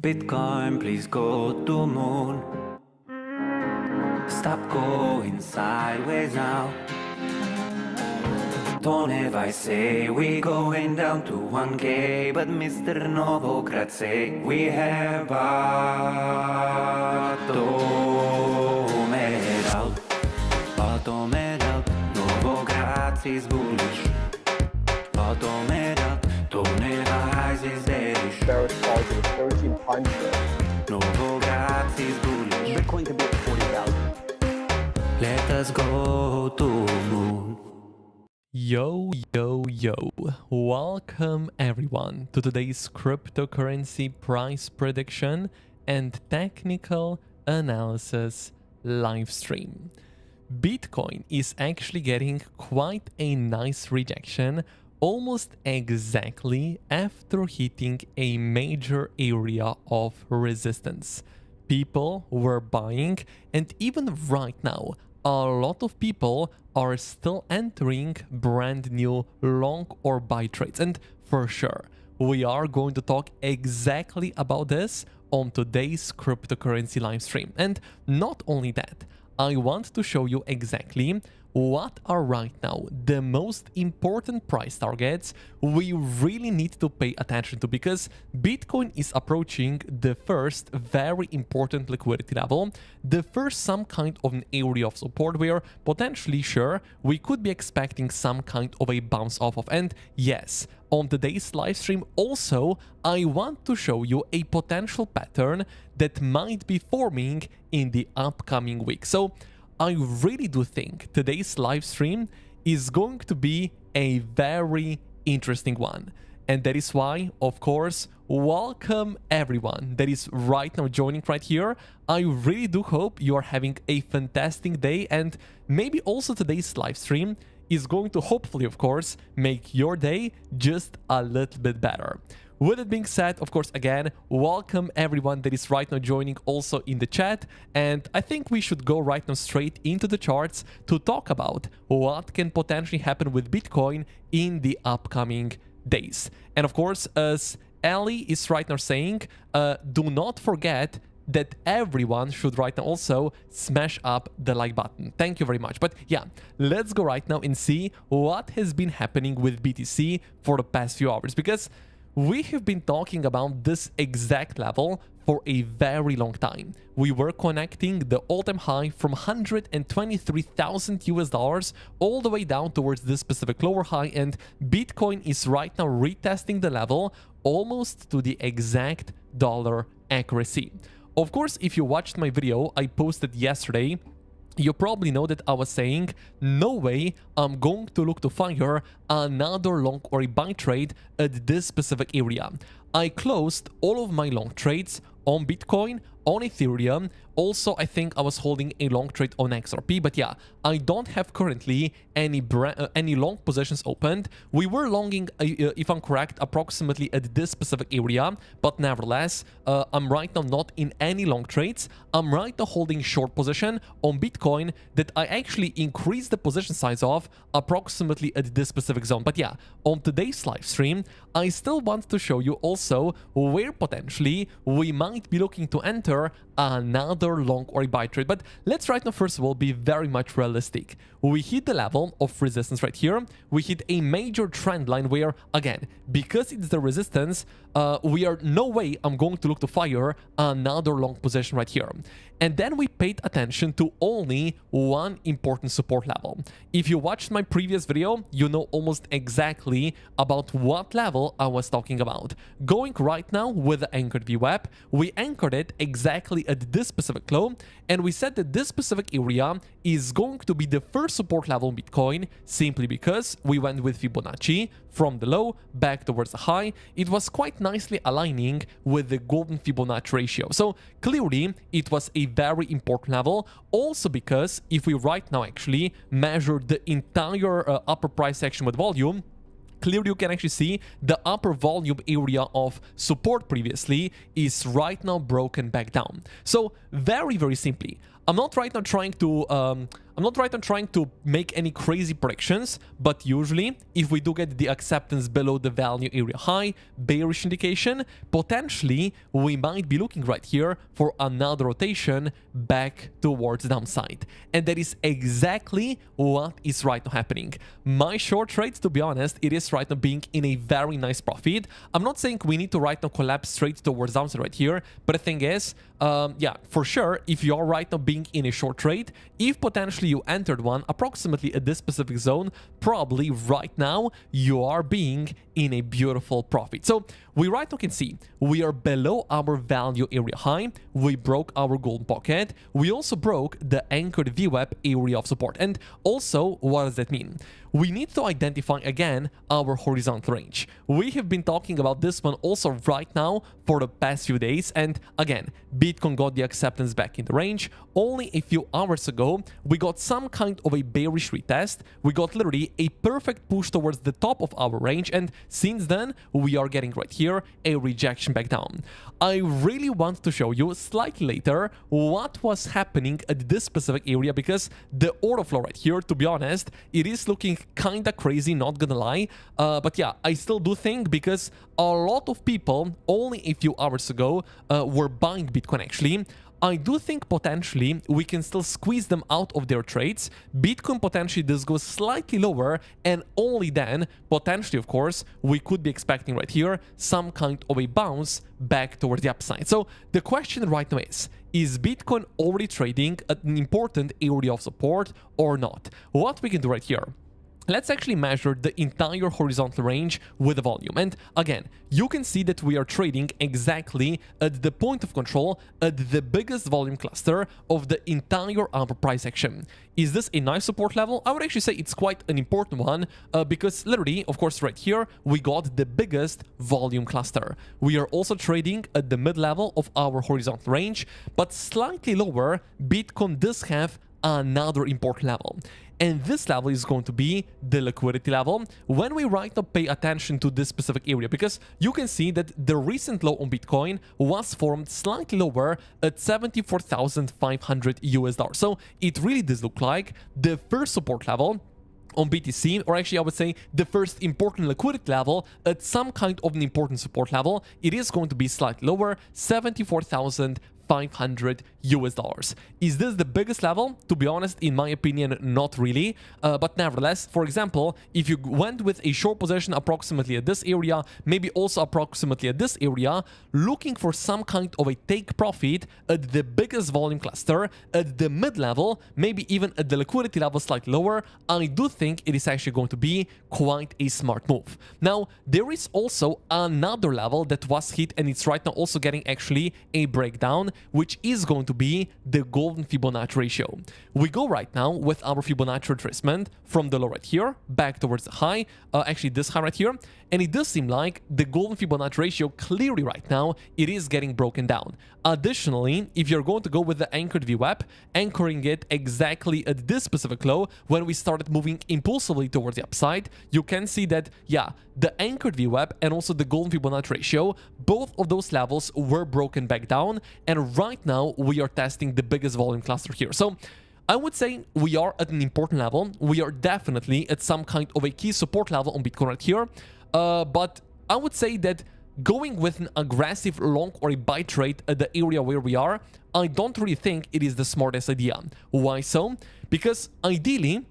Bitcoin, please go to moon. Stop going sideways now. Don't ever say we going down to 1K, but Mr. Novogratz say we have bottomed out. Bottomed out, Novogratz is bullish. Bottomed out, don't ever rise is bearish. Bearish target of 13 times there. Novogratz is bullish. Bitcoin could be at 40,000. Let us go to moon. Yo, welcome everyone to today's cryptocurrency price prediction and technical analysis live stream. Bitcoin is actually getting quite a nice rejection almost exactly after hitting a major area of resistance. People were buying, and even right now, a lot of people are still entering brand new long or buy trades. And for sure, we are going to talk exactly about this on today's cryptocurrency live stream. And not only that, I want to show you exactly what are right now the most important price targets we really need to pay attention to, because Bitcoin is approaching the first very important liquidity level, the first some kind of an area of support where potentially, sure, we could be expecting some kind of a bounce off of. And yes, on today's live stream also, I want to show you a potential pattern that might be forming in the upcoming week. So I really do think today's live stream is going to be a very interesting one. And that is why, of course, welcome everyone that is right now joining right here. I really do hope you are having a fantastic day, and maybe also today's live stream is going to hopefully, of course, make your day just a little bit better. With it being said, of course, again, welcome everyone that is right now joining also in the chat. And I think we should go right now straight into the charts to talk about what can potentially happen with Bitcoin in the upcoming days. And of course, as Ali is right now saying, do not forget that everyone should right now also smash up the like button. Thank you very much. But yeah, let's go right now and see what has been happening with BTC for the past few hours, because we have been talking about this exact level for a very long time. We were connecting the all-time high from 123,000 US dollars all the way down towards this specific lower high, and Bitcoin is right now retesting the level almost to the exact dollar accuracy. Of course, if you watched my video I posted yesterday, you probably know that I was saying, no way I'm going to look to fire another long or a buy trade at this specific area. I closed all of my long trades on Bitcoin, on Ethereum. Also, I think I was holding a long trade on XRP, but yeah, I don't have currently any long positions opened. We were longing, if I'm correct, approximately at this specific area, but nevertheless, I'm right now not in any long trades. I'm right now holding short position on Bitcoin that I actually increased the position size of approximately at this specific zone. But yeah, on today's live stream, I still want to show you also where potentially we might be looking to enter another long or a buy trade. But let's right now first of all be very much realistic. We hit the level of resistance right here. We hit a major trend line where, again, because it's the resistance, we are no way I'm going to look to fire another long position right here. And then we paid attention to only one important support level. If you watched my previous video, you know almost exactly about what level I was talking about. Going right now with the anchored VWAP, we anchored it exactly at this specific low, and we said that this specific area is going to be the first support level in Bitcoin, simply because we went with Fibonacci from the low back towards the high. It was quite nicely aligning with the golden Fibonacci ratio. So clearly it was a very important level, also because if we right now actually measure the entire upper price section with volume, clearly you can actually see the upper volume area of support previously is right now broken back down. So very simply, I'm not right now trying to I'm not right on trying to make any crazy predictions, but usually if we do get the acceptance below the value area high, bearish indication, potentially we might be looking right here for another rotation back towards the downside. And that is exactly what is right now happening. My short trades, to be honest, it is right now being in a very nice profit. I'm not saying we need to right now collapse straight towards downside right here, but the thing is, yeah, for sure, if you are right now being in a short trade, if potentially you entered one approximately at this specific zone, probably right now you are being in a beautiful profit. So we right now can see we are below our value area high, we broke our golden pocket, we also broke the anchored VWAP area of support. And also, what does that mean? We need to identify again our horizontal range. We have been talking about this one also right now for the past few days, and again, Bitcoin got the acceptance back in the range. Only a few hours ago, we got some kind of a bearish retest. We got literally a perfect push towards the top of our range, and since then, we are getting right here a rejection back down. I really want to show you slightly later what was happening at this specific area, because the order flow right here, to be honest, it is looking kinda crazy, not gonna lie. But yeah, I still do think, because a lot of people only a few hours ago were buying Bitcoin actually, I do think potentially we can still squeeze them out of their trades. Bitcoin potentially this goes slightly lower, and only then potentially, of course, we could be expecting right here some kind of a bounce back towards the upside. So the question right now is Bitcoin already trading at an important area of support or not? What we can do right here, let's actually measure the entire horizontal range with the volume. And again, you can see that we are trading exactly at the point of control, at the biggest volume cluster of the entire upper price action. Is this a nice support level? I would actually say it's quite an important one, because literally, of course, right here, we got the biggest volume cluster. We are also trading at the mid-level of our horizontal range, but slightly lower, Bitcoin does have another important level. And this level is going to be the liquidity level when we right now pay attention to this specific area, because you can see that the recent low on Bitcoin was formed slightly lower at 74,500 US dollars. So it really does look like the first support level on BTC, or actually I would say the first important liquidity level at some kind of an important support level, it is going to be slightly lower, 74,500 US dollars. Is this the biggest level? To be honest, in my opinion, not really. But nevertheless, for example, if you went with a short position approximately at this area, maybe also approximately at this area, looking for some kind of a take profit at the biggest volume cluster, at the mid-level, maybe even at the liquidity level slightly lower, I do think it is actually going to be quite a smart move. Now, there is also another level that was hit, and it's right now also getting actually a breakdown, which is going to be the golden Fibonacci ratio. We go right now with our Fibonacci retracement from the low right here back towards the high, actually this high right here, and it does seem like the golden Fibonacci ratio clearly right now it is getting broken down. Additionally, if you're going to go with the anchored VWAP, anchoring it exactly at this specific low when we started moving impulsively towards the upside, you can see that, yeah, the anchored VWAP and also the golden Fibonacci ratio, both of those levels were broken back down, and right now we are testing the biggest volume cluster here. So I would say we are at an important level. We are definitely at some kind of a key support level on Bitcoin right here. But I would say that going with an aggressive long or a buy trade at the area where we are, I don't really think it is the smartest idea. Why so? Because ideally,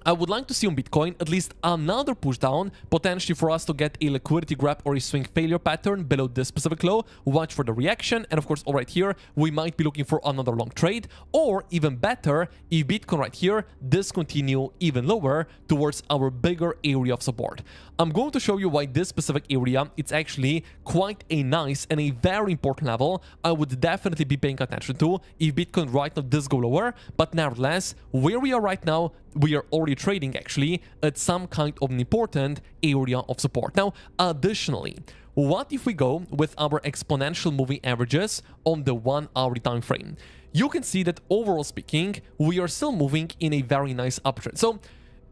I would like to see on Bitcoin at least another push down, potentially for us to get a liquidity grab or a swing failure pattern below this specific low. Watch for the reaction, and of course, all right here, we might be looking for another long trade, or even better, if Bitcoin right here does continue even lower towards our bigger area of support. I'm going to show you why this specific area, it's actually quite a nice and a very important level I would definitely be paying attention to if Bitcoin right now does go lower. But nevertheless, where we are right now, we are already trading actually at some kind of an important area of support. Now, additionally, what if we go with our exponential moving averages on the 1 hour time frame? You can see that overall speaking, we are still moving in a very nice uptrend. So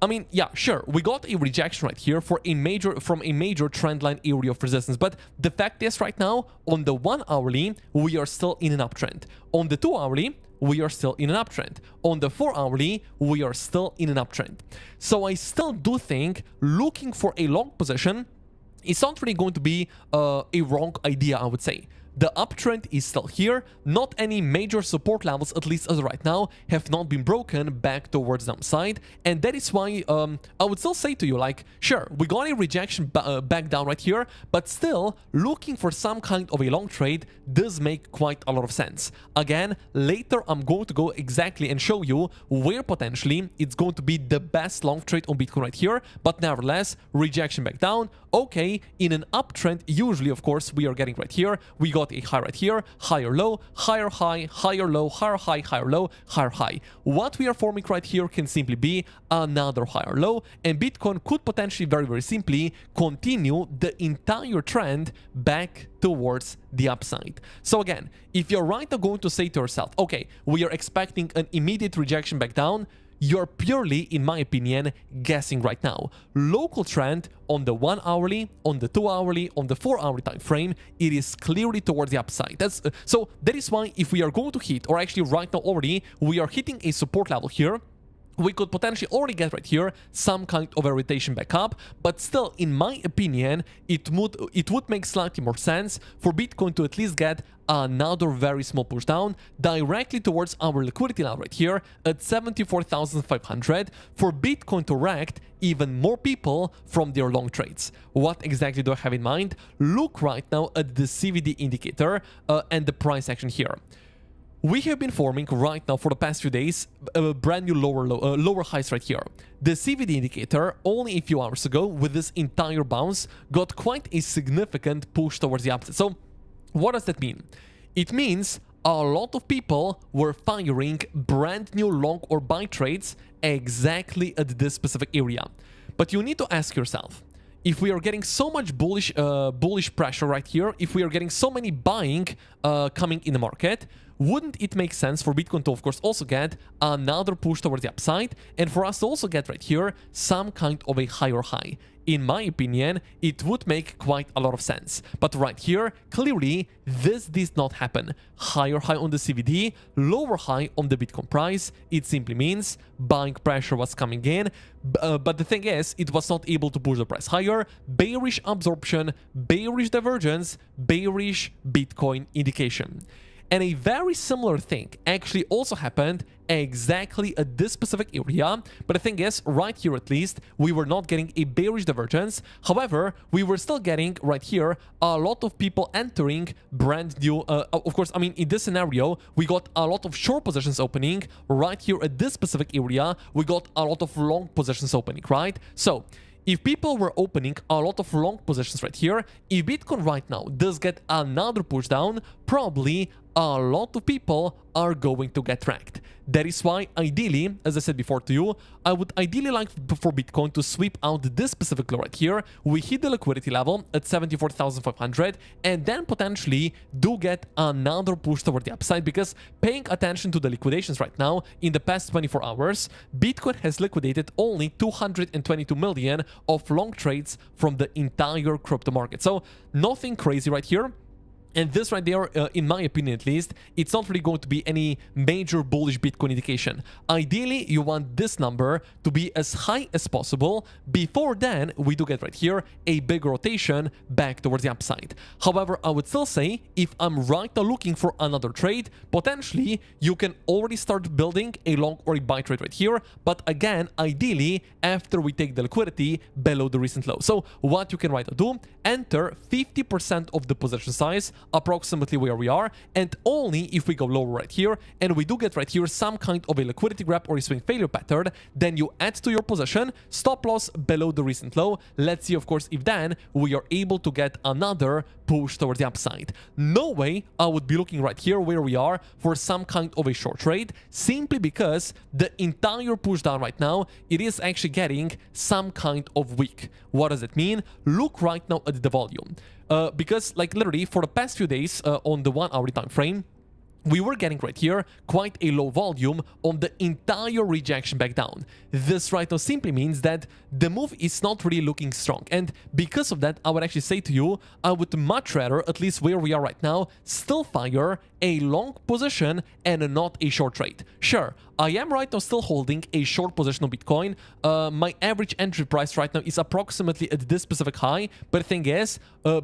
I mean, yeah, sure, we got a rejection right here from a major trendline area of resistance, but the fact is right now, on the 1 hourly, we are still in an uptrend. On the 2 hourly, we are still in an uptrend. On the 4-hourly, we are still in an uptrend. So I still do think looking for a long position is not really going to be a wrong idea, I would say. The uptrend is still here. Not any major support levels, at least as of right now, have not been broken back towards the downside. And that is why I would still say to you, like, sure, we got a rejection back down right here, but still looking for some kind of a long trade does make quite a lot of sense. Again, later I'm going to go exactly and show you where potentially it's going to be the best long trade on Bitcoin right here. But nevertheless, rejection back down. Okay, in an uptrend, usually, of course, we are getting right here. We got a high right here, higher low, higher high, higher low, higher high, higher low, higher high. What we are forming right here can simply be another higher low, and Bitcoin could potentially very simply continue the entire trend back towards the upside. So again, if you're right now going to say to yourself, okay, we are expecting an immediate rejection back down, you're purely, in my opinion, guessing right now. Local trend on the 1 hourly, on the 2 hourly, on the 4 hourly time frame, it is clearly towards the upside. So that is why if we are going to hit, or actually right now already, we are hitting a support level here, we could potentially already get right here some kind of a rotation back up, but still, in my opinion, it would make slightly more sense for Bitcoin to at least get another very small push down directly towards our liquidity level right here at 74,500 for Bitcoin to react even more people from their long trades. What exactly do I have in mind? Look right now at the CVD indicator and the price action here. We have been forming right now for the past few days a brand new lower highs right here. The CVD indicator only a few hours ago with this entire bounce got quite a significant push towards the upside. So what does that mean? It means a lot of people were firing brand new long or buy trades exactly at this specific area. But you need to ask yourself, if we are getting so much bullish pressure right here, if we are getting so many buying coming in the market, wouldn't it make sense for Bitcoin to, of course, also get another push towards the upside and for us to also get right here some kind of a higher high? In my opinion, it would make quite a lot of sense. But right here, clearly, this did not happen. Higher high on the CVD, lower high on the Bitcoin price. It simply means buying pressure was coming in. But the thing is, it was not able to push the price higher. Bearish absorption, bearish divergence, bearish Bitcoin indication. And a very similar thing actually also happened exactly at this specific area. But the thing is, right here at least, we were not getting a bearish divergence. However, we were still getting right here a lot of people entering brand new. Of course, I mean, in this scenario, we got a lot of short positions opening. Right here at this specific area, we got a lot of long positions opening, right? So if people were opening a lot of long positions right here, if Bitcoin right now does get another push down, probably a lot of people are going to get wrecked. That is why, ideally, as I said before to you, I would ideally like for Bitcoin to sweep out this specific low right here. We hit the liquidity level at 74,500 and then potentially do get another push toward the upside, because paying attention to the liquidations right now, in the past 24 hours, Bitcoin has liquidated only 222 million of long trades from the entire crypto market. So nothing crazy right here. And this right there, in my opinion at least, it's not really going to be any major bullish Bitcoin indication. Ideally, you want this number to be as high as possible. Before then, we do get right here a big rotation back towards the upside. However, I would still say, if I'm right now looking for another trade, potentially you can already start building a long or a buy trade right here. But again, ideally, after we take the liquidity below the recent low. So what you can right now do, enter 50% of the position size, approximately where we are, and only if we go lower right here and we do get right here some kind of a liquidity grab or a swing failure pattern, then you add to your position, stop loss below the recent low. Let's see, of course, if then we are able to get another push towards the upside. No way I would be looking right here where we are for some kind of a short trade, simply because the entire push down right now, it is actually getting some kind of wick. What does it mean? Look right now at the volume. Because like literally for the past few days on the 1 hour time frame, we were getting right here quite a low volume on the entire rejection back down. This right now simply means that the move is not really looking strong. And because of that, I would actually say to you, I would much rather, at least where we are right now, still fire a long position and not a short trade. Sure, I am right now still holding a short position on Bitcoin. My average entry price right now is approximately at this specific high, but the thing is,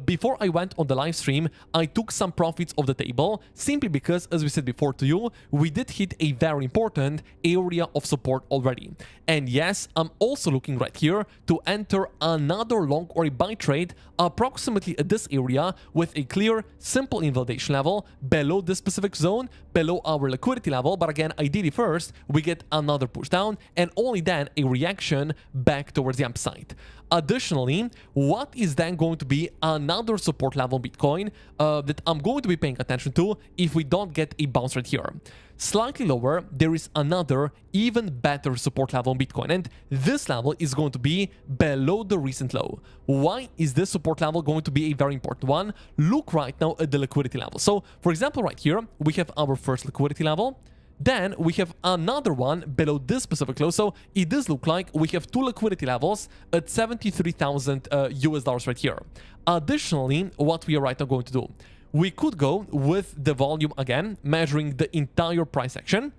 before I went on the live stream, I took some profits off the table, simply because, as we said before to you, we did hit a very important area of support already. And yes, I'm also looking right here to enter another long or a buy trade approximately at this area with a clear, simple invalidation level below this specific zone, below our liquidity level. But again, ideally first, we get another push down and only then a reaction back towards the upside. Additionally, what is then going to be another support level on Bitcoin that I'm going to be paying attention to if we don't get a bounce right here? Slightly lower, there is another even better support level on Bitcoin, and this level is going to be below the recent low. Why is this support level going to be a very important one? Look right now at the liquidity level. So, for example, right here, we have our first liquidity level. Then we have another one below this specific low. So it does look like we have two liquidity levels at 73,000 US dollars right here. Additionally, what we are right now going to do, we could go with the volume again, measuring the entire price action.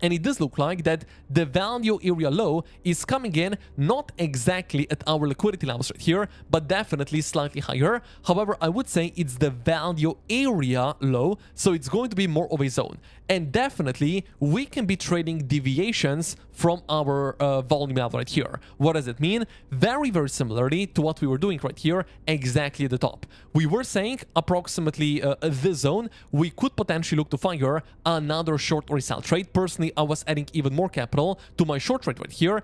And it does look like that the value area low is coming in not exactly at our liquidity levels right here, but definitely slightly higher. However, I would say it's the value area low, so it's going to be more of a zone. And definitely, we can be trading deviations from our volume level right here. What does it mean? Very, very similarly to what we were doing right here, exactly at the top. We were saying approximately this zone, we could potentially look to fire another short or sell trade. Personally, I was adding even more capital to my short trade right here.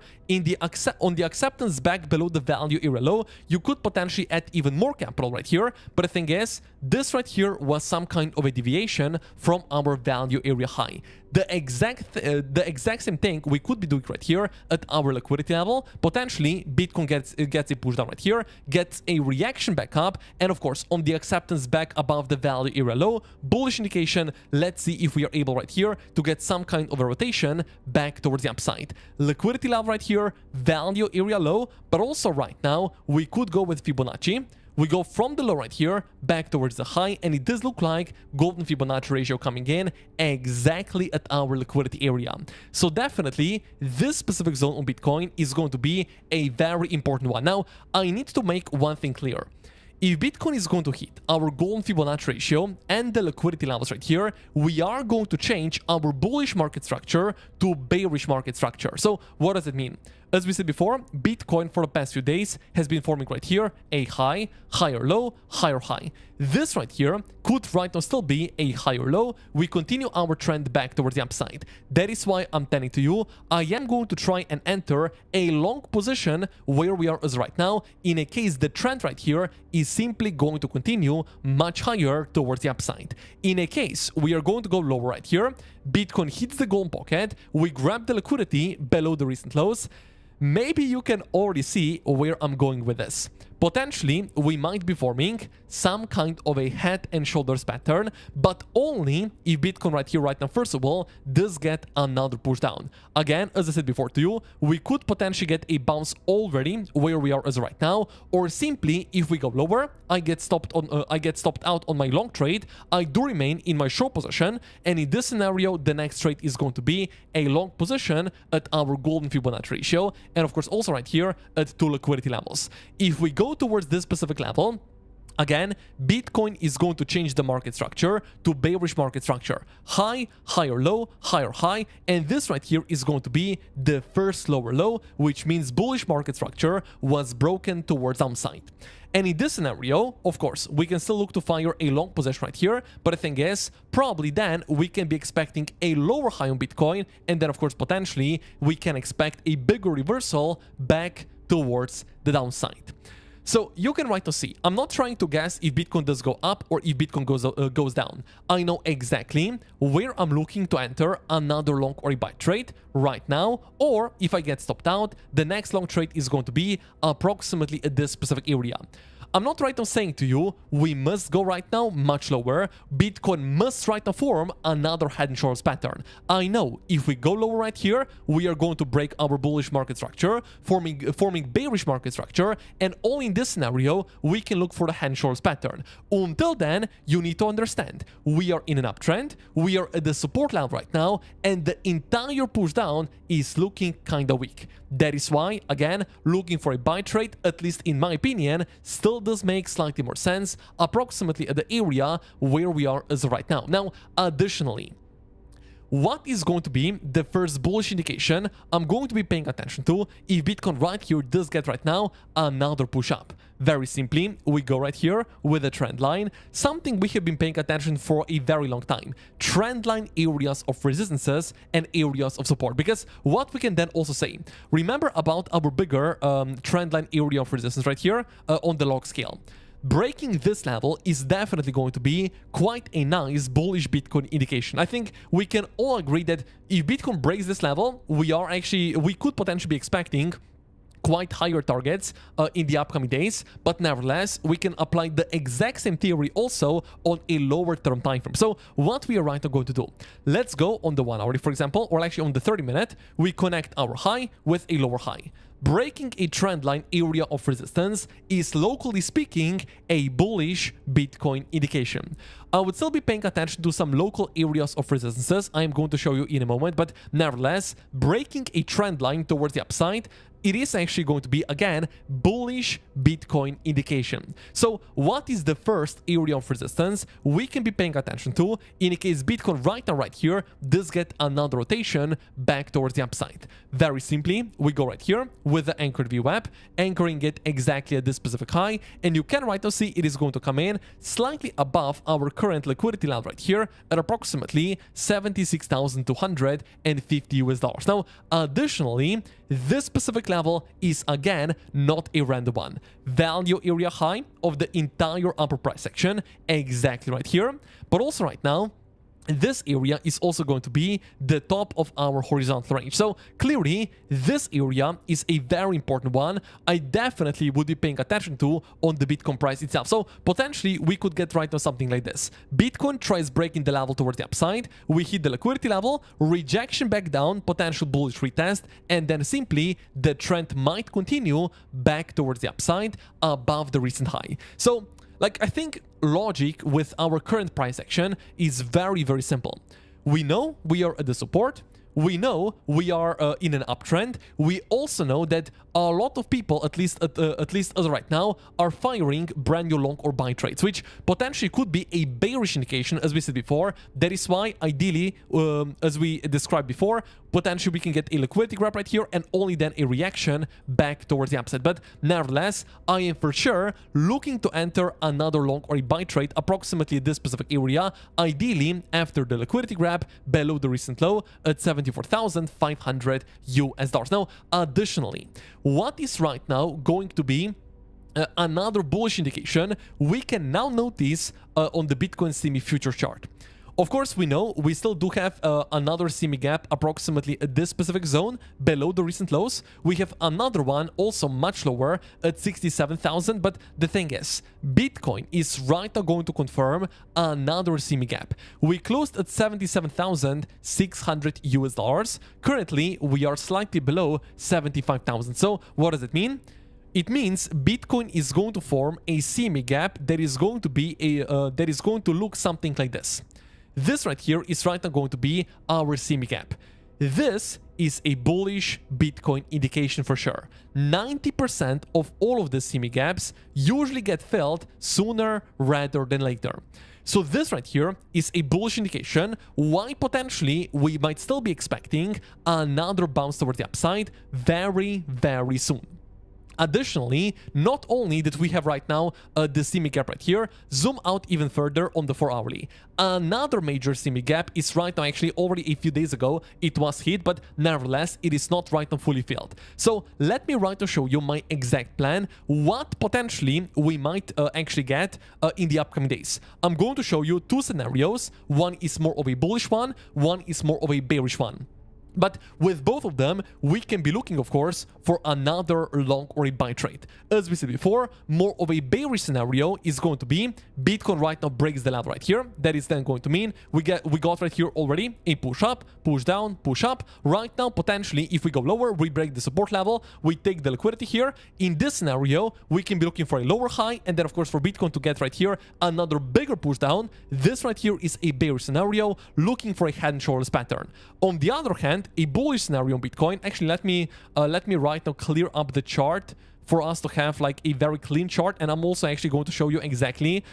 On the acceptance back below the value area low, you could potentially add even more capital right here. But the thing is, this right here was some kind of a deviation from our value area high. The exact same thing we could be doing right here at our liquidity level. Potentially, Bitcoin gets a push down right here, gets a reaction back up, and of course, on the acceptance back above the value area low, bullish indication. Let's see if we are able right here to get some kind of a rotation back towards the upside. Liquidity level right here, value area low, but also right now, we could go with Fibonacci. We go from the low right here back towards the high, and it does look like golden Fibonacci ratio coming in exactly at our liquidity area. So definitely, this specific zone on Bitcoin is going to be a very important one. Now, I need to make one thing clear. If Bitcoin is going to hit our golden Fibonacci ratio and the liquidity levels right here, we are going to change our bullish market structure to bearish market structure. So what does it mean? As we said before, Bitcoin for the past few days has been forming right here a high, higher low, higher high. This right here could right now still be a higher low. We continue our trend back towards the upside. That is why I'm telling to you, I am going to try and enter a long position where we are as right now, in a case the trend right here is simply going to continue much higher towards the upside. In a case we are going to go lower right here, Bitcoin hits the golden pocket, we grab the liquidity below the recent lows. Maybe you can already see where I'm going with this. Potentially, we might be forming some kind of a head and shoulders pattern, but only if Bitcoin right here, right now, first of all, does get another push down. Again, as I said before to you, we could potentially get a bounce already where we are as right now, or simply if we go lower, I get stopped out on my long trade, I do remain in my short position, and in this scenario, the next trade is going to be a long position at our golden Fibonacci ratio, and of course also right here at two liquidity levels. If we go towards this specific level, again, Bitcoin is going to change the market structure to bearish market structure. High, higher low, higher high, and this right here is going to be the first lower low, which means bullish market structure was broken towards downside. And in this scenario, of course, we can still look to fire a long position right here, but the thing is, probably then we can be expecting a lower high on Bitcoin, and then of course, potentially, we can expect a bigger reversal back towards the downside. So you can right now see, I'm not trying to guess if Bitcoin does go up or if Bitcoin goes down. I know exactly where I'm looking to enter another long or a buy trade right now, or if I get stopped out, the next long trade is going to be approximately at this specific area. I'm not right now saying to you, we must go right now much lower. Bitcoin must right now form another head and shoulders pattern. I know if we go lower right here, we are going to break our bullish market structure, forming bearish market structure, and only in this scenario, we can look for the head and shoulders pattern. Until then, you need to understand, we are in an uptrend, we are at the support level right now, and the entire push down is looking kind of weak. That is why, again, looking for a buy trade, at least in my opinion, still does make slightly more sense, approximately at the area where we are as of right now. Now, additionally, what is going to be the first bullish indication I'm going to be paying attention to if Bitcoin right here does get right now another push up? Very simply, we go right here with a trend line, something we have been paying attention for a very long time. Trend line areas of resistances and areas of support. Because what we can then also say, remember about our bigger trend line area of resistance right here on the log scale. Breaking this level is definitely going to be quite a nice bullish Bitcoin indication. I think we can all agree that if Bitcoin breaks this level, we could potentially be expecting quite higher targets in the upcoming days, but nevertheless, we can apply the exact same theory also on a lower term time frame. So what we are right now going to do, let's go on the 1 hour, for example, or actually on the 30 minute, we connect our high with a lower high. Breaking a trend line area of resistance is, locally speaking, a bullish Bitcoin indication. I would still be paying attention to some local areas of resistances I am going to show you in a moment, but nevertheless, breaking a trend line towards the upside, it is actually going to be, again, bullish Bitcoin indication. So what is the first area of resistance we can be paying attention to in case Bitcoin right now, right here, does get another rotation back towards the upside? Very simply, we go right here with the anchored VWAP, anchoring it exactly at this specific high, and you can right now see it is going to come in slightly above our current liquidity level right here at approximately $76,250. Now, additionally, this specific level is again not a random one. Value area high of the entire upper price section, exactly right here, but also right now, this area is also going to be the top of our horizontal range. So clearly, this area is a very important one. I definitely would be paying attention to on the Bitcoin price itself. So potentially, we could get right now something like this. Bitcoin tries breaking the level towards the upside. We hit the liquidity level, rejection back down, potential bullish retest, and then simply the trend might continue back towards the upside above the recent high. So I think logic with our current price action is very, very simple. We know we are at the support. We know we are in an uptrend. We also know that a lot of people, at least as right now, are firing brand new long or buy trades, which potentially could be a bearish indication, as we said before. That is why, ideally, as we described before, potentially we can get a liquidity grab right here and only then a reaction back towards the upside. But nevertheless, I am for sure looking to enter another long or a buy trade approximately this specific area, ideally after the liquidity grab below the recent low at $74,500. Now, additionally, what is right now going to be another bullish indication we can now notice on the Bitcoin semi future chart? Of course, we know we still do have another semi gap approximately at this specific zone below the recent lows. We have another one also much lower at 67,000. But the thing is, Bitcoin is right now going to confirm another semi gap. We closed at $77,600. Currently, we are slightly below 75,000. So what does it mean? It means Bitcoin is going to form a semi gap that is going to be that is going to look something like this. This right here is right now going to be our semi gap. This is a bullish Bitcoin indication for sure. 90% of all of the semi gaps usually get filled sooner rather than later. So this right here is a bullish indication why potentially we might still be expecting another bounce toward the upside very, very soon. Additionally, not only that we have right now the semi gap right here, zoom out even further on the 4 hourly. Another major semi gap is right now, actually already a few days ago it was hit, but nevertheless it is not right now fully filled. So let me right now show you my exact plan, what potentially we might actually get in the upcoming days. I'm going to show you two scenarios. One is more of a bullish one is more of a bearish one. But with both of them, we can be looking, of course, for another long or a buy trade. As we said before, more of a bearish scenario is going to be Bitcoin right now breaks the level right here. That is then going to mean we got right here already a push up, push down, push up. Right now, potentially, if we go lower, we break the support level, we take the liquidity here. In this scenario, we can be looking for a lower high, and then, of course, for Bitcoin to get right here another bigger push down. This right here is a bearish scenario, looking for a head and shoulders pattern. On the other hand, a bullish scenario on Bitcoin. Actually, let me right now clear up the chart for us to have like a very clean chart, and I'm also actually going to show you exactly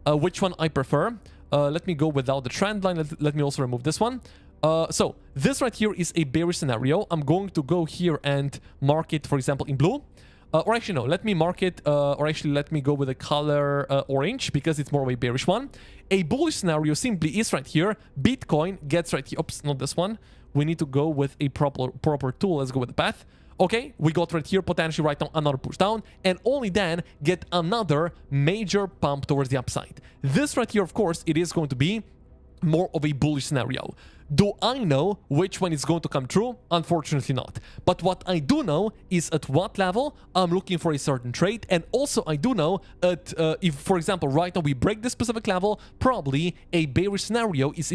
which one I prefer. Let me go without the trend line. Let me also remove this one. So this right here is a bearish scenario. I'm going to go here and mark it, for example, in blue. Or actually, no, let me mark it, or actually let me go with the color orange, because it's more of a bearish one. A bullish scenario simply is right here. Bitcoin gets right here. Oops, not this one. We need to go with a proper tool. Let's go with the path. Okay, we got right here, potentially right now another push down, and only then get another major pump towards the upside. This right here, of course, it is going to be more of a bullish scenario. Do I know which one is going to come true? Unfortunately not. But what I do know is at what level I'm looking for a certain trade, and also I do know at if, for example, right now we break this specific level, probably a bearish scenario is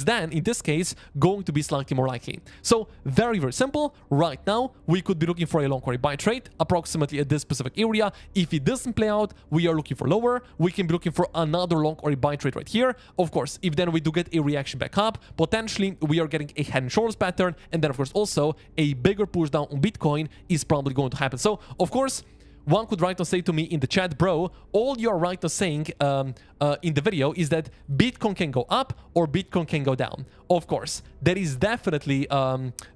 then in this case going to be slightly more likely. So very, very simple. Right now we could be looking for a long or a buy trade approximately at this specific area. If it doesn't play out, we are looking for lower. We can be looking for another long or a buy trade right here. Of course, if then we do get a reaction back up, potentially we are getting a head and shoulders pattern, and then of course also a bigger push down on Bitcoin is probably going to happen. So of course, one could right now say to me in the chat, bro, all you're right now saying in the video is that Bitcoin can go up or Bitcoin can go down. Of course, that is definitely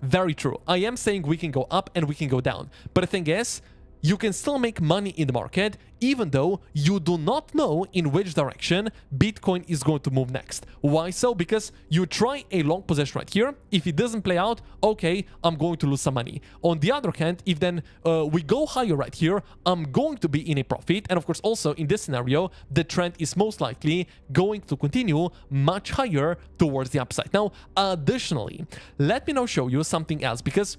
very true. I am saying we can go up and we can go down, but the thing is, you can still make money in the market even though you do not know in which direction Bitcoin is going to move next. Why so? Because you try a long position right here. If it doesn't play out, okay, I'm going to lose some money. On the other hand, if then we go higher right here, I'm going to be in a profit. And of course, also in this scenario, the trend is most likely going to continue much higher towards the upside. Now, additionally, let me now show you something else, because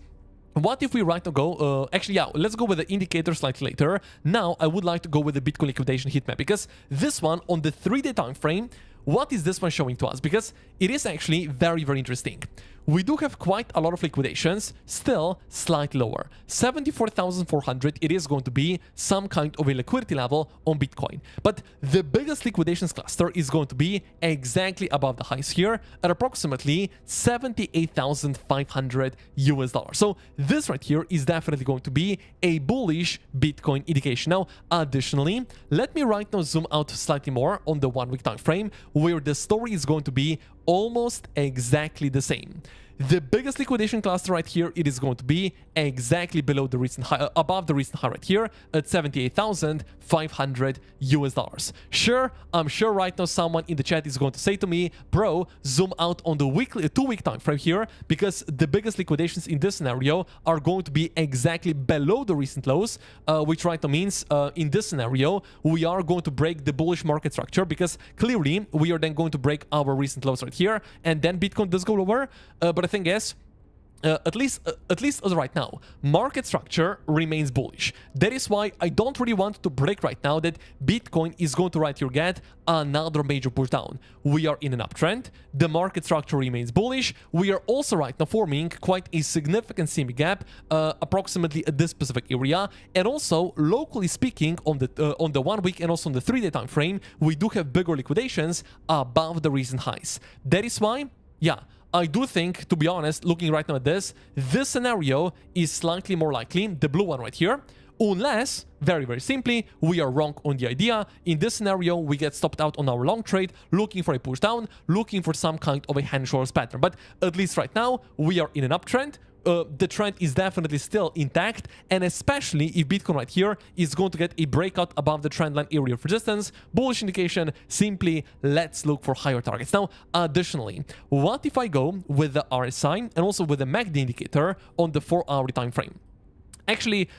what if we right now go, actually, yeah, let's go with the indicator slightly later. Now, I would like to go with the Bitcoin liquidation heat map, because this one on the 3-day time frame, what is this one showing to us? Because it is actually very, very interesting. We do have quite a lot of liquidations, still slightly lower. 74,400, it is going to be some kind of a liquidity level on Bitcoin. But the biggest liquidations cluster is going to be exactly above the highs here at approximately 78,500 US dollars. So this right here is definitely going to be a bullish Bitcoin indication. Now, additionally, let me right now zoom out slightly more on the 1-week time frame, where the story is going to be almost exactly the same. The biggest liquidation cluster right here, it is going to be exactly below the recent high, above the recent high right here at 78,500 US dollars. Sure, I'm sure right now someone in the chat is going to say to me, bro, zoom out on the weekly 2-week time frame here, because the biggest liquidations in this scenario are going to be exactly below the recent lows, which right now means in this scenario, we are going to break the bullish market structure, because clearly we are then going to break our recent lows right here, and then Bitcoin does go lower. But the thing is, at least as right now, market structure remains bullish. That is why I don't really want to break right now that Bitcoin is going to right here get another major push down. We are in an uptrend. The market structure remains bullish. We are also right now forming quite a significant semi gap, approximately at this specific area. And also, locally speaking, on the 1 week and also on the 3-day time frame, we do have bigger liquidations above the recent highs. That is why, yeah, I do think, to be honest, looking right now at this scenario is slightly more likely, the blue one right here, unless, very, very simply, we are wrong on the idea. In this scenario, we get stopped out on our long trade, looking for a push down, looking for some kind of a hand and shoulders pattern. But at least right now, we are in an uptrend. The trend is definitely still intact, and especially if Bitcoin right here is going to get a breakout above the trend line area of resistance, bullish indication, simply let's look for higher targets. Now, additionally, what if I go with the RSI and also with the MACD indicator on the 4-hour time frame? Actually,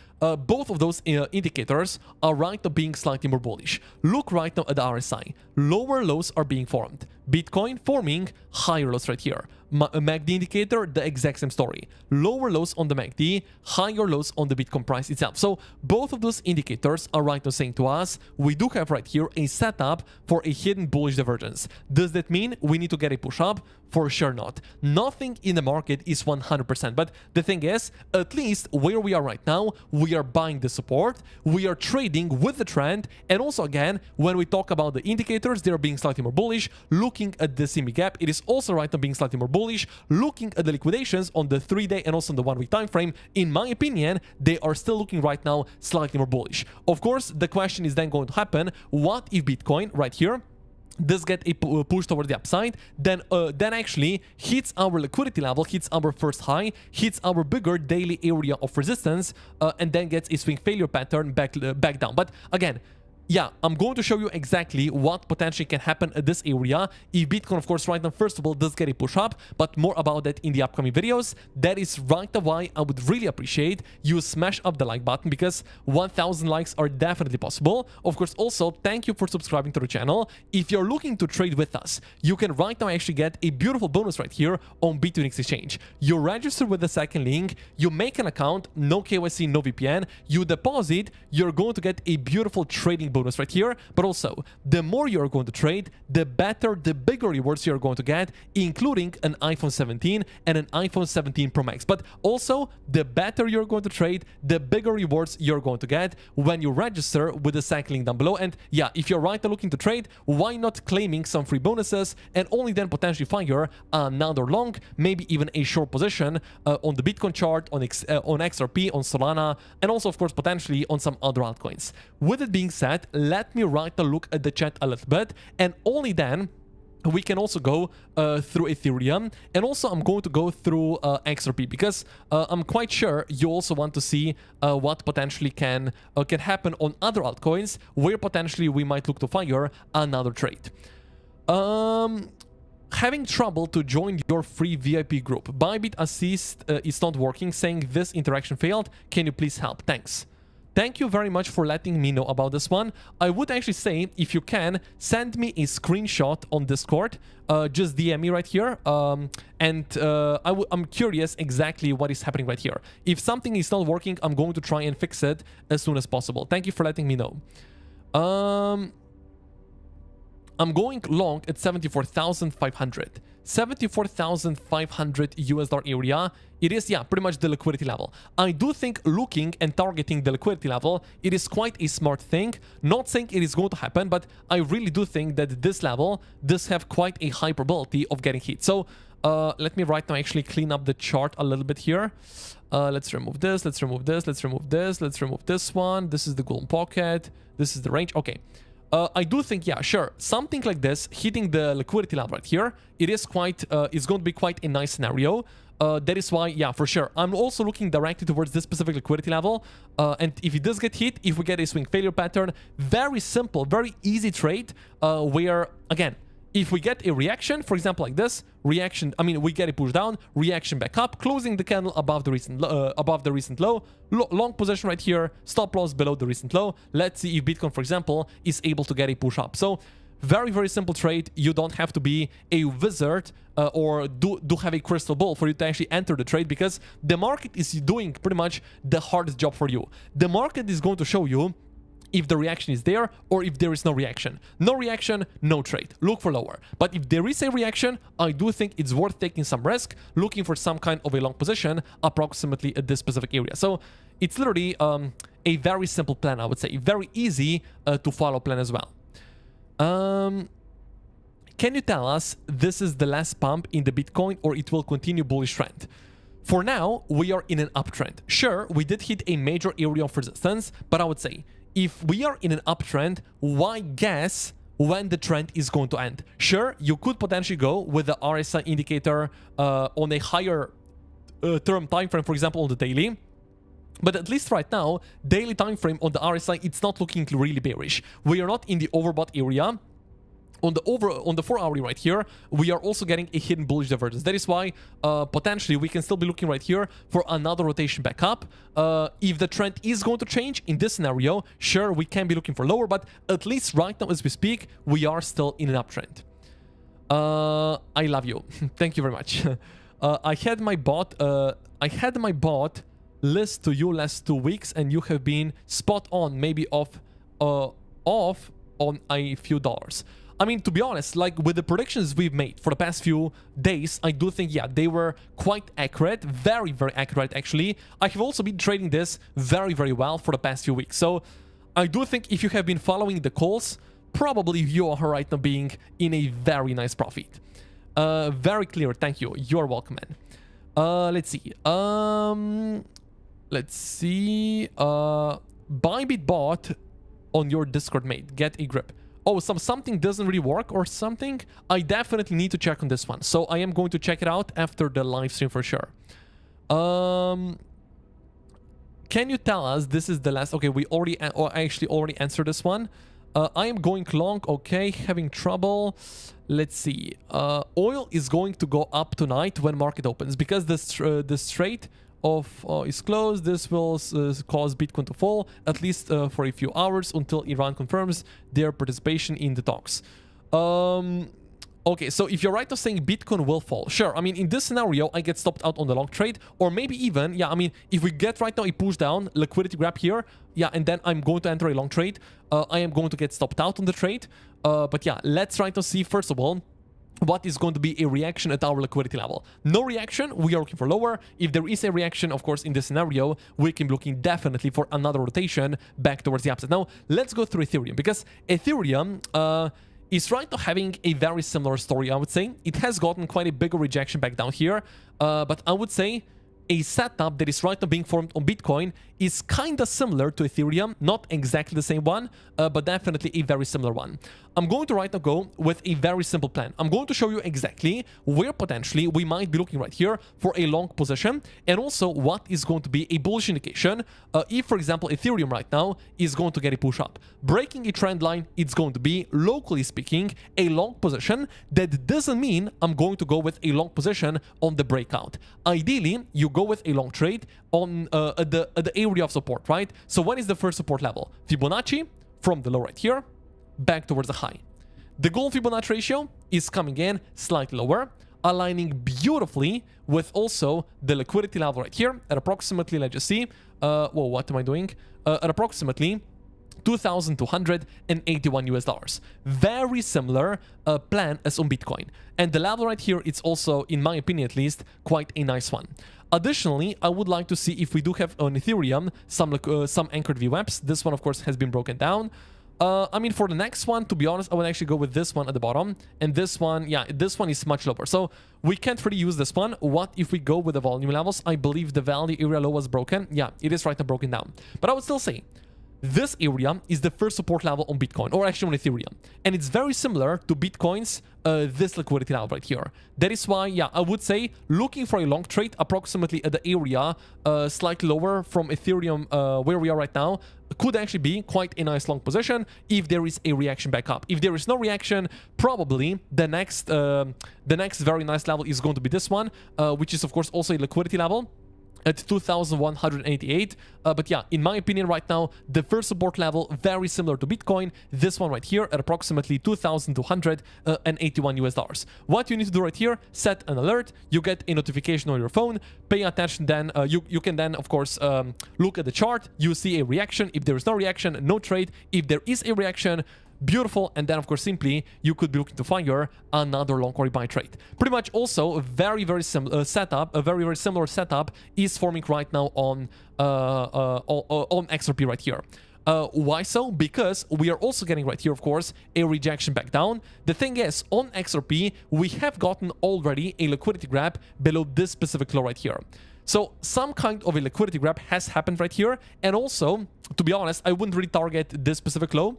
both of those indicators are right now being slightly more bullish. Look right now at the RSI. Lower lows are being formed. Bitcoin forming higher lows right here. MACD indicator, the exact same story. Lower lows on the MACD, higher lows on the Bitcoin price itself. So both of those indicators are right now saying to us, we do have right here a setup for a hidden bullish divergence. Does that mean we need to get a push up? For sure not. Nothing in the market is 100%. But the thing is, at least where we are right now, we are buying the support, we are trading with the trend, and also again, when we talk about the indicators, they're being slightly more bullish. Looking at the CME gap, it is also right now being slightly more bullish. Looking at the liquidations on the 3-day and also on the 1-week time frame, in my opinion, they are still looking right now slightly more bullish. Of course, the question is then going to happen, what if Bitcoin right here does get a push toward the upside, then actually hits our liquidity level, hits our first high, hits our bigger daily area of resistance, and then gets a swing failure pattern back down. But again, yeah, I'm going to show you exactly what potentially can happen at this area if Bitcoin, of course, right now, first of all, does get a push up, but more about that in the upcoming videos. That is right now why I would really appreciate you smash up the like button, because 1,000 likes are definitely possible. Of course, also, thank you for subscribing to the channel. If you're looking to trade with us, you can right now actually get a beautiful bonus right here on B2X Exchange. You register with the second link, you make an account, no KYC, no VPN, you deposit, you're going to get a beautiful trading bonus right here. But also, the more you're going to trade, the better, the bigger rewards you're going to get, including an iPhone 17 and an iPhone 17 Pro Max. But also, the better you're going to trade, the bigger rewards you're going to get when you register with the second link down below. And yeah, if you're right now looking to trade, why not claiming some free bonuses and only then potentially fire another long, maybe even a short position on the Bitcoin chart, on XRP, on Solana, and also, of course, potentially on some other altcoins. With it being said, let me right now look at the chat a little bit, and only then we can also go through Ethereum, and also I'm going to go through XRP, because I'm quite sure you also want to see what potentially can happen on other altcoins where potentially we might look to fire another trade. Having trouble to join your free VIP group. Bybit Assist is not working, saying this interaction failed. Can you please help? Thanks. Thank you very much for letting me know about this one. I would actually say, if you can, send me a screenshot on Discord. Just DM me right here. I'm curious exactly what is happening right here. If something is not working, I'm going to try and fix it as soon as possible. Thank you for letting me know. I'm going long at 74,500. 74,500 US dollar area. It is, yeah, pretty much the liquidity level. I do think looking and targeting the liquidity level, it is quite a smart thing. Not saying it is going to happen, but I really do think that this level does have quite a high probability of getting hit. So let me right now actually clean up the chart a little bit here. Let's remove this, let's remove this, let's remove this, let's remove this one. This is the golden pocket. This is the range. Okay. I do think, yeah, sure, something like this hitting the liquidity level right here, it is quite, it's going to be quite a nice scenario. That is why, yeah, for sure, I'm also looking directly towards this specific liquidity level. And if it does get hit, if we get a swing failure pattern, very simple, very easy trade, where, again, if we get a reaction, for example, like this, reaction, I mean, we get a push down, reaction back up, closing the candle above the recent low, long position right here, stop loss below the recent low. Let's see if Bitcoin, for example, is able to get a push up. So very, very simple trade. You don't have to be a wizard or do have a crystal ball for you to actually enter the trade, because the market is doing pretty much the hardest job for you. The market is going to show you if the reaction is there or if there is no reaction. No reaction, no trade. Look for lower. But if there is a reaction, I do think it's worth taking some risk, looking for some kind of a long position approximately at this specific area. So it's literally a very simple plan, I would say. Very easy to follow plan as well. Can you tell us this is the last pump in the Bitcoin or it will continue bullish trend? For now, we are in an uptrend. Sure, we did hit a major area of resistance, but I would say, if we are in an uptrend, why guess when the trend is going to end? Sure, you could potentially go with the RSI indicator on a higher term time frame, for example, on the daily. But at least right now, daily time frame on the RSI, it's not looking really bearish. We are not in the overbought area. on the 4-hourly right here, we are also getting a hidden bullish divergence. That is why potentially we can still be looking right here for another rotation back up. If the trend is going to change in this scenario, sure, we can be looking for lower, but at least right now as we speak, we are still in an uptrend. I love you. Thank you very much. I had my bot list to you last 2 weeks, and you have been spot on, maybe off on a few dollars. I mean, to be honest, like with the predictions we've made for the past few days, I do think, yeah, they were quite accurate, very, very accurate, actually. I have also been trading this very, very well for the past few weeks. So I do think if you have been following the calls, probably you are right now being in a very nice profit. Very clear. Thank you. You're welcome, man. Let's see. Let's see. Bybit bot on your Discord, mate. Get a grip. Oh, something doesn't really work or something? I definitely need to check on this one. So I am going to check it out after the live stream for sure. Can you tell us this is the last? Okay, we already, or I actually already answered this one. I am going long. Okay, having trouble. Let's see. Oil is going to go up tonight when market opens because the Strait of is closed. This will cause Bitcoin to fall at least for a few hours until Iran confirms their participation in the talks. Okay, so if you're right now saying Bitcoin will fall, sure. I mean, in this scenario, I get stopped out on the long trade, or maybe even, yeah, I mean, if we get right now a push down, liquidity grab here, yeah, and then I'm going to enter a long trade, I am going to get stopped out on the trade. But yeah, let's try to see, first of all, what is going to be a reaction at our liquidity level. No reaction, we are looking for lower. If there is a reaction, of course, in this scenario, we can be looking definitely for another rotation back towards the upside. Now, let's go through Ethereum, because Ethereum is right now having a very similar story, I would say. It has gotten quite a bigger rejection back down here, but I would say a setup that is right now being formed on Bitcoin is kind of similar to Ethereum, not exactly the same one, but definitely a very similar one. I'm going to right now go with a very simple plan. I'm going to show you exactly where potentially we might be looking right here for a long position, and also what is going to be a bullish indication if, for example, Ethereum right now is going to get a push up. Breaking a trend line, it's going to be, locally speaking, a long position. That doesn't mean I'm going to go with a long position on the breakout. Ideally, you go with a long trade on the area of support, right? So when is the first support level? Fibonacci from the low right here back towards the high. The gold Fibonacci ratio is coming in slightly lower, aligning beautifully with also the liquidity level right here at approximately, let's just see, whoa, what am I doing? At approximately $2,281 US. Very similar plan as on Bitcoin. And the level right here, it's also, in my opinion at least, quite a nice one. Additionally, I would like to see if we do have on Ethereum some anchored VWAPs. This one, of course, has been broken down. I mean, for the next one, to be honest, I would actually go with this one at the bottom. And this one, yeah, this one is much lower. So we can't really use this one. What if we go with the volume levels? I believe the value area low was broken. Yeah, it is right now broken down. But I would still say this area is the first support level on Bitcoin, or actually on Ethereum. And it's very similar to Bitcoin's this liquidity level right here. That is why, yeah, I would say looking for a long trade approximately at the area slightly lower from Ethereum where we are right now could actually be quite a nice long position if there is a reaction back up. If there is no reaction, probably the next very nice level is going to be this one, which is of course also a liquidity level at 2,188. But yeah, in my opinion right now, the first support level, very similar to Bitcoin, this one right here at approximately $2,281 US. What you need to do right here, set an alert, you get a notification on your phone, pay attention, then you can then, of course, look at the chart, you see a reaction. If there is no reaction, no trade. If there is a reaction, beautiful, and then of course simply you could be looking to fire another long or buy trade. Pretty much also a very similar setup, a very similar setup is forming right now on XRP right here. Why so? Because we are also getting right here, of course, a rejection back down. The thing is, on XRP we have gotten already a liquidity grab below this specific low right here. So some kind of a liquidity grab has happened right here, and also, to be honest, I wouldn't really target this specific low,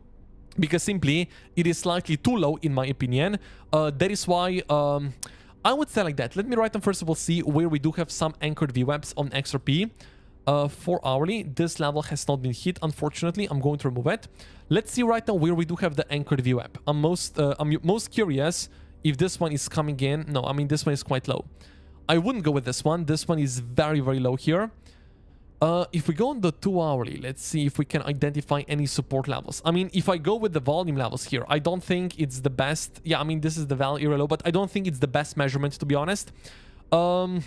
because simply it is slightly too low in my opinion. That is why I would say like that. Let me right now first of all see where we do have some anchored VWAPs on XRP. 4 hourly. This level has not been hit, unfortunately. I'm going to remove it. Let's see right now where we do have the anchored VWAP. I'm most curious if this one is coming in. No, I mean, this one is quite low. I wouldn't go with this one. This one is very, very low here. If we go on the 2 hourly, let's see if we can identify any support levels. I mean, if I go with the volume levels here, I don't think it's the best. Yeah, I mean, this is the value area low, but I don't think it's the best measurement, to be honest. I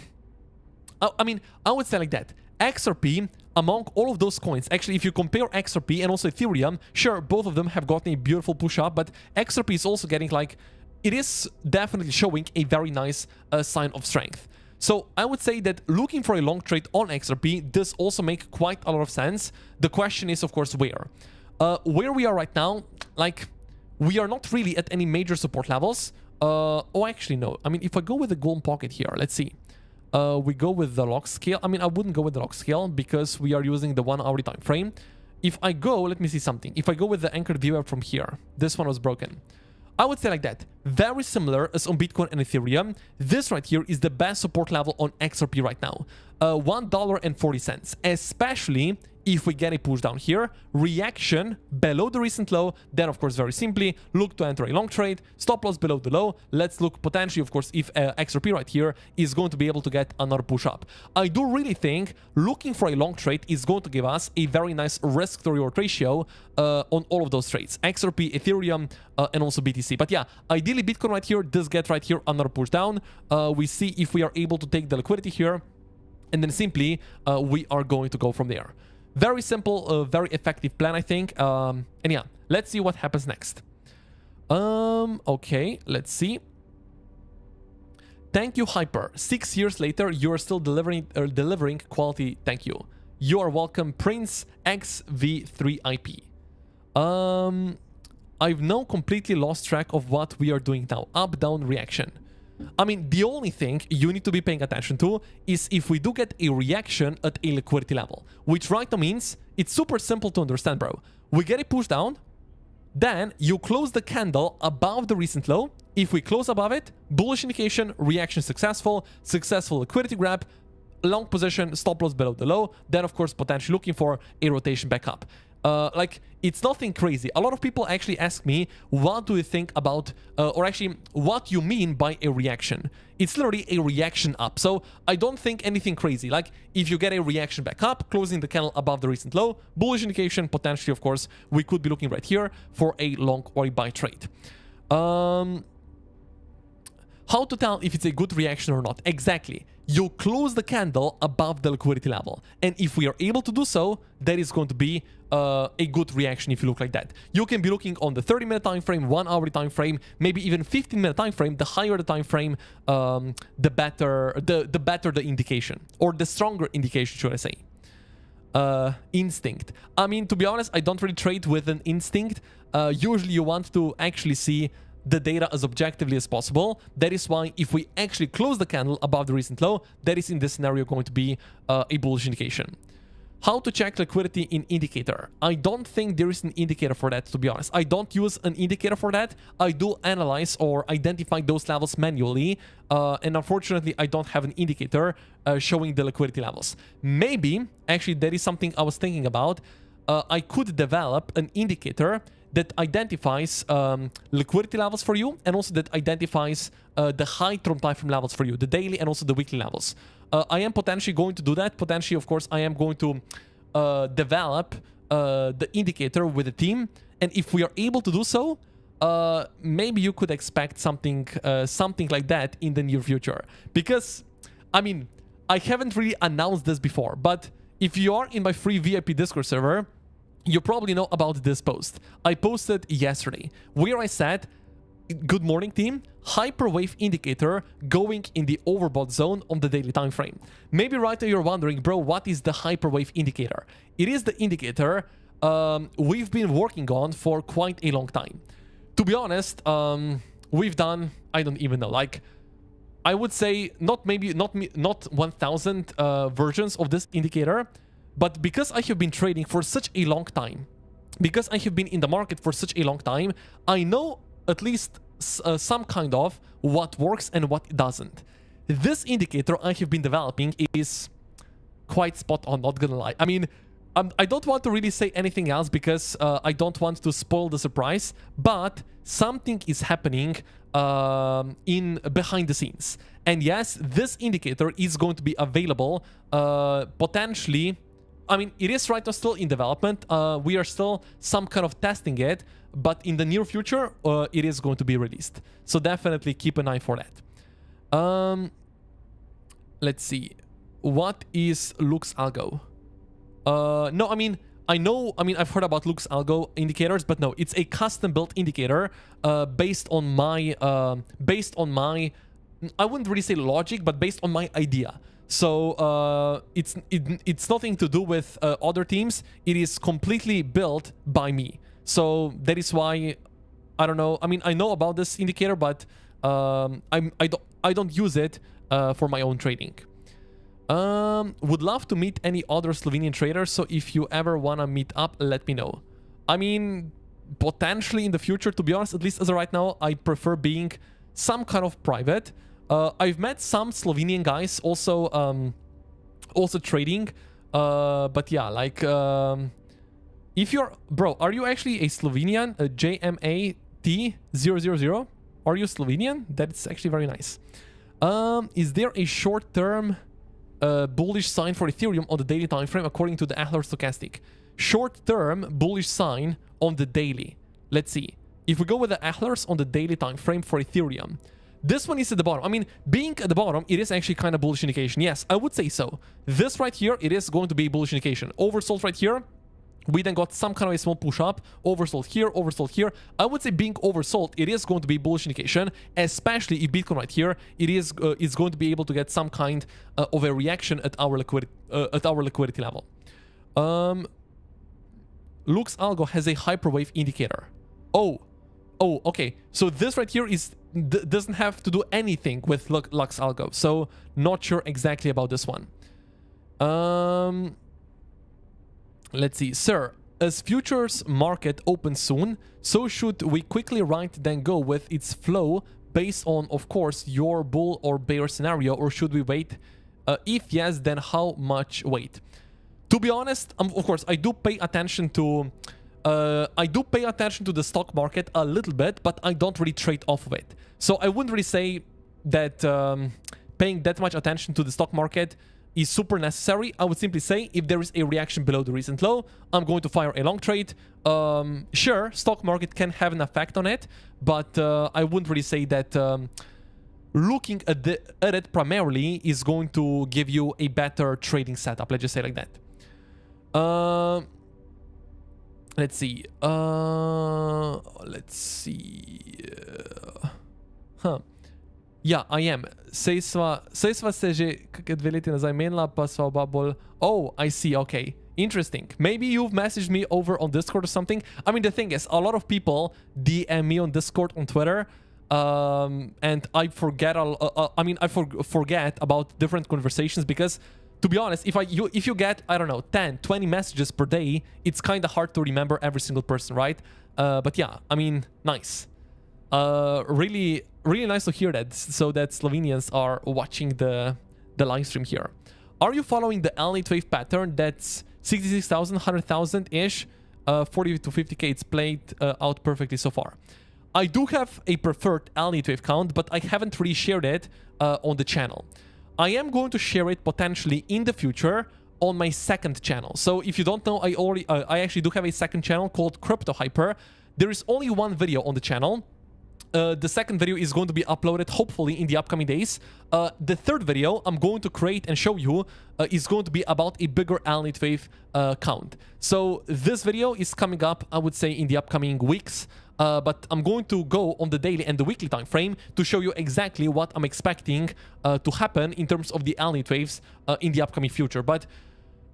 mean, I would say like that. XRP, among all of those coins, actually, if you compare XRP and also Ethereum, sure, both of them have gotten a beautiful push up, but XRP is also getting like, it is definitely showing a very nice sign of strength. So I would say that looking for a long trade on XRP does also make quite a lot of sense. The question is, of course, where? Where we are right now, like, we are not really at any major support levels. Oh, actually, no. I mean, if I go with the golden pocket here, let's see. We go with the log scale. I mean, I wouldn't go with the log scale because we are using the 1 hourly time frame. If I go, let me see something. If I go with the anchored VWAP from here, this one was broken. I would say like that. Very similar as on Bitcoin and Ethereum. This right here is the best support level on XRP right now. $1.40, especially if we get a push down here, reaction below the recent low, then of course very simply look to enter a long trade, stop loss below the low. Let's look potentially, of course, if XRP right here is going to be able to get another push up. I do really think looking for a long trade is going to give us a very nice risk to reward ratio on all of those trades, XRP, Ethereum, and also BTC. But yeah, ideally Bitcoin right here does get right here another push down. We see if we are able to take the liquidity here, and then simply we are going to go from there. Very simple, very effective plan, I think. And yeah, let's see what happens next. Okay, let's see. Thank you, Hyper. 6 years later, you are still delivering quality. Thank you. You are welcome, Prince XV3IP. I've now completely lost track of what we are doing now. Up-down reaction. I mean, the only thing you need to be paying attention to is if we do get a reaction at a liquidity level, which right now means it's super simple to understand, bro. We get a push down, then you close the candle above the recent low. If we close above it, bullish indication, reaction successful, successful liquidity grab, long position, stop loss below the low, then of course potentially looking for a rotation back up. Like, it's nothing crazy. A lot of people actually ask me, what do you think about, or actually, what you mean by a reaction? It's literally a reaction up. So I don't think anything crazy. Like, if you get a reaction back up, closing the candle above the recent low, bullish indication, potentially, of course, we could be looking right here for a long or a buy trade. How to tell if it's a good reaction or not? Exactly. You close the candle above the liquidity level. And if we are able to do so, that is going to be a good reaction if you look like that. You can be looking on the 30-minute time frame, 1 hourly time frame, maybe even 15-minute time frame. The higher the time frame, the better the indication, or the stronger indication, should I say. Instinct. I mean, to be honest, I don't really trade with an instinct. Usually you want to actually see the data as objectively as possible. That is why if we actually close the candle above the recent low, that is in this scenario going to be a bullish indication. How to check liquidity in indicator? I don't think there is an indicator for that, to be honest. I don't use an indicator for that. I do analyze or identify those levels manually. And unfortunately, I don't have an indicator showing the liquidity levels. Maybe, actually, that is something I was thinking about. I could develop an indicator that identifies liquidity levels for you, and also that identifies the high term time frame levels for you, the daily and also the weekly levels. I am potentially going to do that. Potentially, of course, I am going to develop the indicator with the team, and if we are able to do so, maybe you could expect something like that in the near future. Because, I mean, I haven't really announced this before, but if you are in my free VIP Discord server, you probably know about this post. I posted yesterday where I said, good morning team, hyperwave indicator going in the overbought zone on the daily time frame. Maybe right now you're wondering, bro, what is the hyperwave indicator? It is the indicator we've been working on for quite a long time. To be honest, we've done, I don't even know, like, I would say not 1,000 versions of this indicator. But because I have been trading for such a long time, because I have been in the market for such a long time, I know at least some kind of what works and what doesn't. This indicator I have been developing is quite spot on, not gonna lie. I mean, I don't want to really say anything else because I don't want to spoil the surprise, but something is happening in behind the scenes. And yes, this indicator is going to be available potentially. I mean, it is right now still in development. We are still some kind of testing it, but in the near future, it is going to be released. So definitely keep an eye for that. Let's see. What is Lux Algo? No, I mean, I've heard about Lux Algo indicators, but no, it's a custom built indicator based on my, I wouldn't really say logic, but based on my idea. So it's nothing to do with other teams. It is completely built by me. So that is why, I don't know. I mean, I know about this indicator, but I don't use it for my own trading. Would love to meet any other Slovenian traders, so if you ever wanna meet up, let me know. I mean, potentially in the future, to be honest, at least as of right now, I prefer being some kind of private. I've met some Slovenian guys also also trading, but yeah, like if you're, bro, are you actually a Slovenian, a JMAT000? Are you Slovenian? That's actually very nice. Is there a short-term bullish sign for Ethereum on the daily time frame according to the Adler stochastic? Short-term bullish sign on the daily. Let's see. If we go with the Adlers on the daily time frame for Ethereum, this one is at the bottom. I mean, being at the bottom, it is actually kind of bullish indication. Yes, I would say so. This right here, it is going to be bullish indication. Oversold right here. We then got some kind of a small push up, oversold here, oversold here. I would say being oversold, it is going to be bullish indication, especially if Bitcoin right here, it is going to be able to get some kind of a reaction at our liquidity level. Lux Algo has a hyperwave indicator. Oh, okay. So this right here is doesn't have to do anything with Lux Algo. So not sure exactly about this one. Let's see. Sir, as futures market opens soon, so should we quickly write then go with its flow based on, of course, your bull or bear scenario, or should we wait? If yes, then how much wait? To be honest, of course, I do pay attention to the stock market a little bit, but I don't really trade off of it. So I wouldn't really say that paying that much attention to the stock market is super necessary. I would simply say if there is a reaction below the recent low, I'm going to fire a long trade. Sure, stock market can have an effect on it, but I wouldn't really say that looking at it primarily is going to give you a better trading setup. Let's just say like that. Let's see. Let's see. Ja, I am. Sej sva se že kakšne 2 leti nazaj menila, pa sva oba bolj... Oh, I see, okay. Interesting. Maybe you've messaged me over on Discord or something. I mean, the thing is, a lot of people DM me on Discord, on Twitter, and I forget, I forget about different conversations because, to be honest, if you get, I don't know, 10, 20 messages per day, it's kind of hard to remember every single person, right? But yeah, I mean, nice. Really nice to hear that, so that Slovenians are watching the live stream here. Are you following the L8 wave pattern? That's 66,000, 100,000-ish, 40 to 50k. It's played out perfectly so far. I do have a preferred L8 wave count, but I haven't really shared it on the channel. I am going to share it potentially in the future on my second channel. So if you don't know, I actually do have a second channel called Crypto Hyper. There is only one video on the channel. The second video is going to be uploaded hopefully in the upcoming days. The third video I'm going to create and show you is going to be about a bigger L8 wave count. So this video is coming up, I would say, in the upcoming weeks. But I'm going to go on the daily and the weekly time frame to show you exactly what I'm expecting to happen in terms of the L8 waves in the upcoming future. But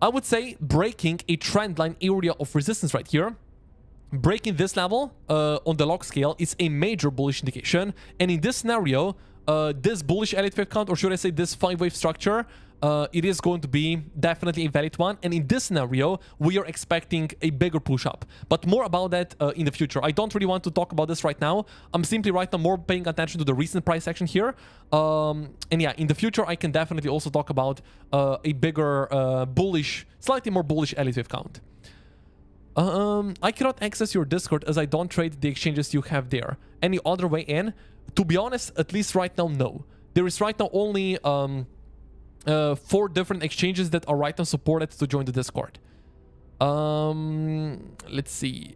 I would say breaking a trendline area of resistance right here, breaking this level on the log scale is a major bullish indication. And in this scenario, this bullish elite wave count, or should I say this 5-wave structure, it is going to be definitely a valid one. And in this scenario, we are expecting a bigger push up. But more about that in the future. I don't really want to talk about this right now. I'm simply right now more paying attention to the recent price action here. And yeah, in the future, I can definitely also talk about a bigger bullish, slightly more bullish elite wave count. I cannot access your Discord as I don't trade the exchanges you have there. Any other way in? To be honest, at least right now, no. There is right now only 4 different exchanges that are right now supported to join the Discord. Let's see.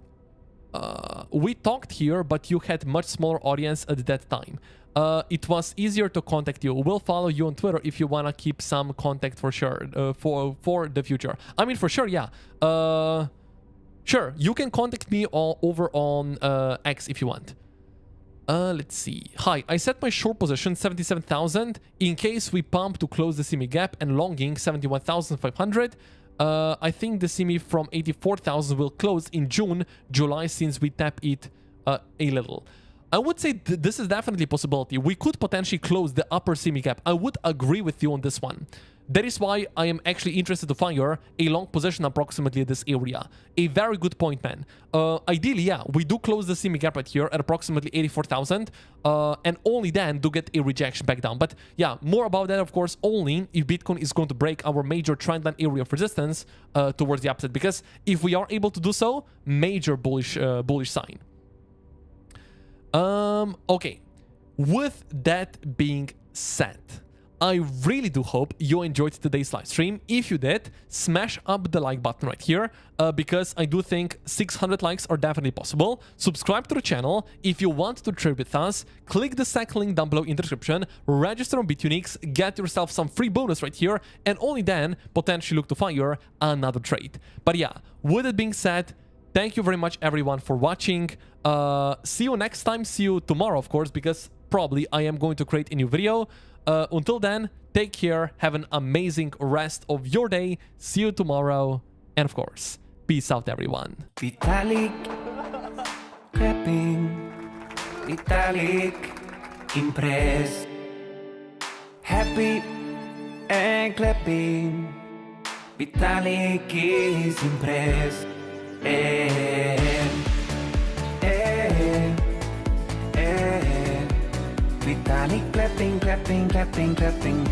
We talked here, but you had much smaller audience at that time. It was easier to contact you. We'll follow you on Twitter if you want to keep some contact for sure, for the future. I mean, for sure, yeah. Sure, you can contact me over on X if you want. Let's see. Hi, I set my short position 77,000 in case we pump to close the CME gap and longing 71,500. I think the CME from 84,000 will close in June, July, since we tap it a little. I would say this is definitely a possibility. We could potentially close the upper CME gap. I would agree with you on this one. That is why I am actually interested to fire a long position approximately at this area. A very good point, man. Ideally, yeah, we do close the CME gap right here at approximately 84,000, and only then do get a rejection back down. But yeah, more about that, of course, only if Bitcoin is going to break our major trendline area of resistance towards the upside. Because if we are able to do so, major bullish sign. Okay, with that being said, I really do hope you enjoyed today's live stream. If you did, smash up the like button right here, because I do think 600 likes are definitely possible. Subscribe to the channel. If you want to trade with us, click the second link down below in the description, register on Bitunix, get yourself some free bonus right here, and only then potentially look to fire another trade. But yeah, with it being said, thank you very much everyone for watching. See you next time. See you tomorrow, of course, because probably I am going to create a new video. Until then, take care, have an amazing rest of your day, see you tomorrow, and of course, peace out everyone. Vitalik, clapping, Vitalik, impressed, happy and clapping, Vitalik is impressed, Vitalik clapping, clapping, clapping, clapping.